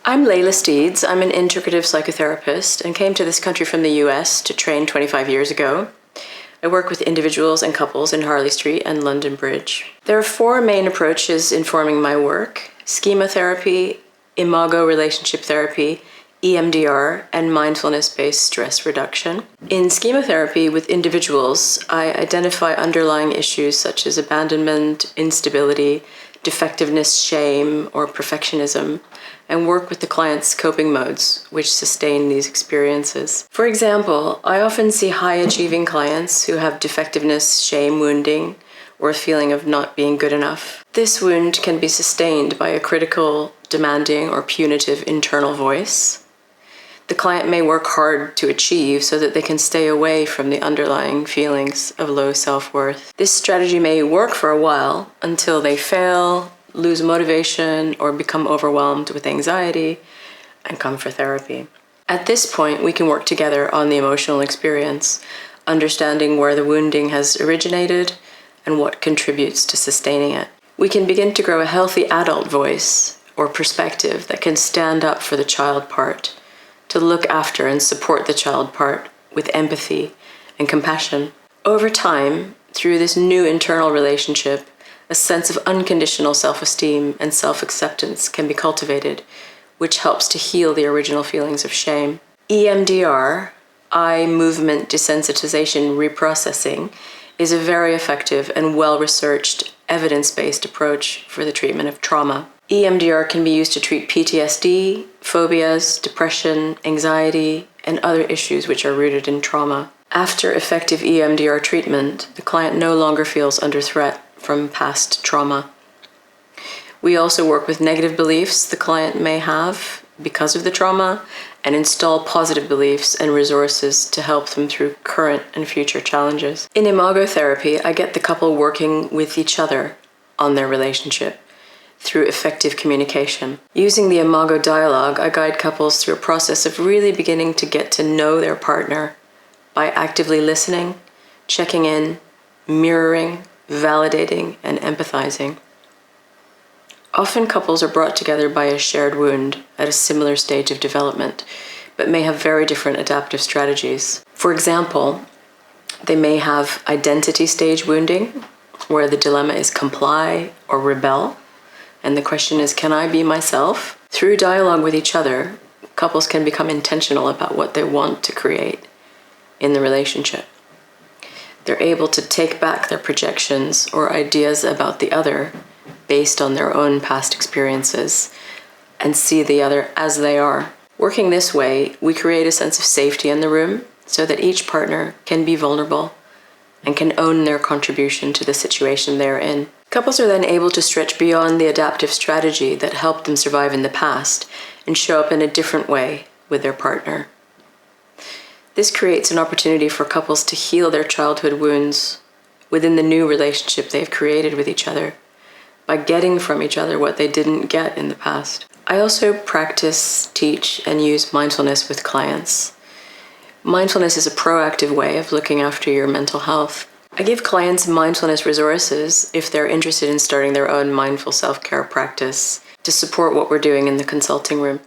I'm Leila Steeds. I'm an integrative psychotherapist and came to this country from the US to train 25 years ago. I work with individuals and couples in Harley Street and London Bridge. There are 4 main approaches informing my work: Schema Therapy, Imago Relationship Therapy, Emdr, and Mindfulness-based stress reduction. In Schema Therapy with individuals, I identify underlying issues such as abandonment, instability, defectiveness, shame, or perfectionism, and work with the client's coping modes, which sustain these experiences. For example, I often see high-achieving clients who have defectiveness, shame, wounding, or a feeling of not being good enough. This wound can be sustained by a critical, demanding, or punitive internal voice. The client may work hard to achieve so that they can stay away from the underlying feelings of low self-worth. This strategy may work for a while until they fail, lose motivation, or become overwhelmed with anxiety and come for therapy. At this point, we can work together on the emotional experience, understanding where the wounding has originated and what contributes to sustaining it. We can begin to grow a healthy adult voice or perspective that can stand up for the child part, to look after and support the child part with empathy and compassion. Over time, through this new internal relationship, a sense of unconditional self-esteem and self-acceptance can be cultivated, which helps to heal the original feelings of shame. EMDR, eye movement desensitization reprocessing, is a very effective and well-researched, evidence-based approach for the treatment of trauma. EMDR can be used to treat PTSD, phobias, depression, anxiety, and other issues which are rooted in trauma. After effective EMDR treatment, the client no longer feels under threat from past trauma. We also work with negative beliefs the client may have because of the trauma and install positive beliefs and resources to help them through current and future challenges. In Imago Therapy, I get the couple working with each other on their relationship through effective communication. Using the Imago dialogue, I guide couples through a process of really beginning to get to know their partner by actively listening, checking in, mirroring, validating, and empathizing. Often couples are brought together by a shared wound at a similar stage of development, but may have very different adaptive strategies. For example, they may have identity stage wounding, where the dilemma is comply or rebel, and the question is, can I be myself? Through dialogue with each other, couples can become intentional about what they want to create in the relationship. They're able to take back their projections or ideas about the other based on their own past experiences and see the other as they are. Working this way, we create a sense of safety in the room so that each partner can be vulnerable and can own their contribution to the situation they're in. Couples are then able to stretch beyond the adaptive strategy that helped them survive in the past and show up in a different way with their partner. This creates an opportunity for couples to heal their childhood wounds within the new relationship they've created with each other by getting from each other what they didn't get in the past. I also practice, teach, and use mindfulness with clients. Mindfulness is a proactive way of looking after your mental health. I give clients mindfulness resources if they're interested in starting their own mindful self-care practice to support what we're doing in the consulting room.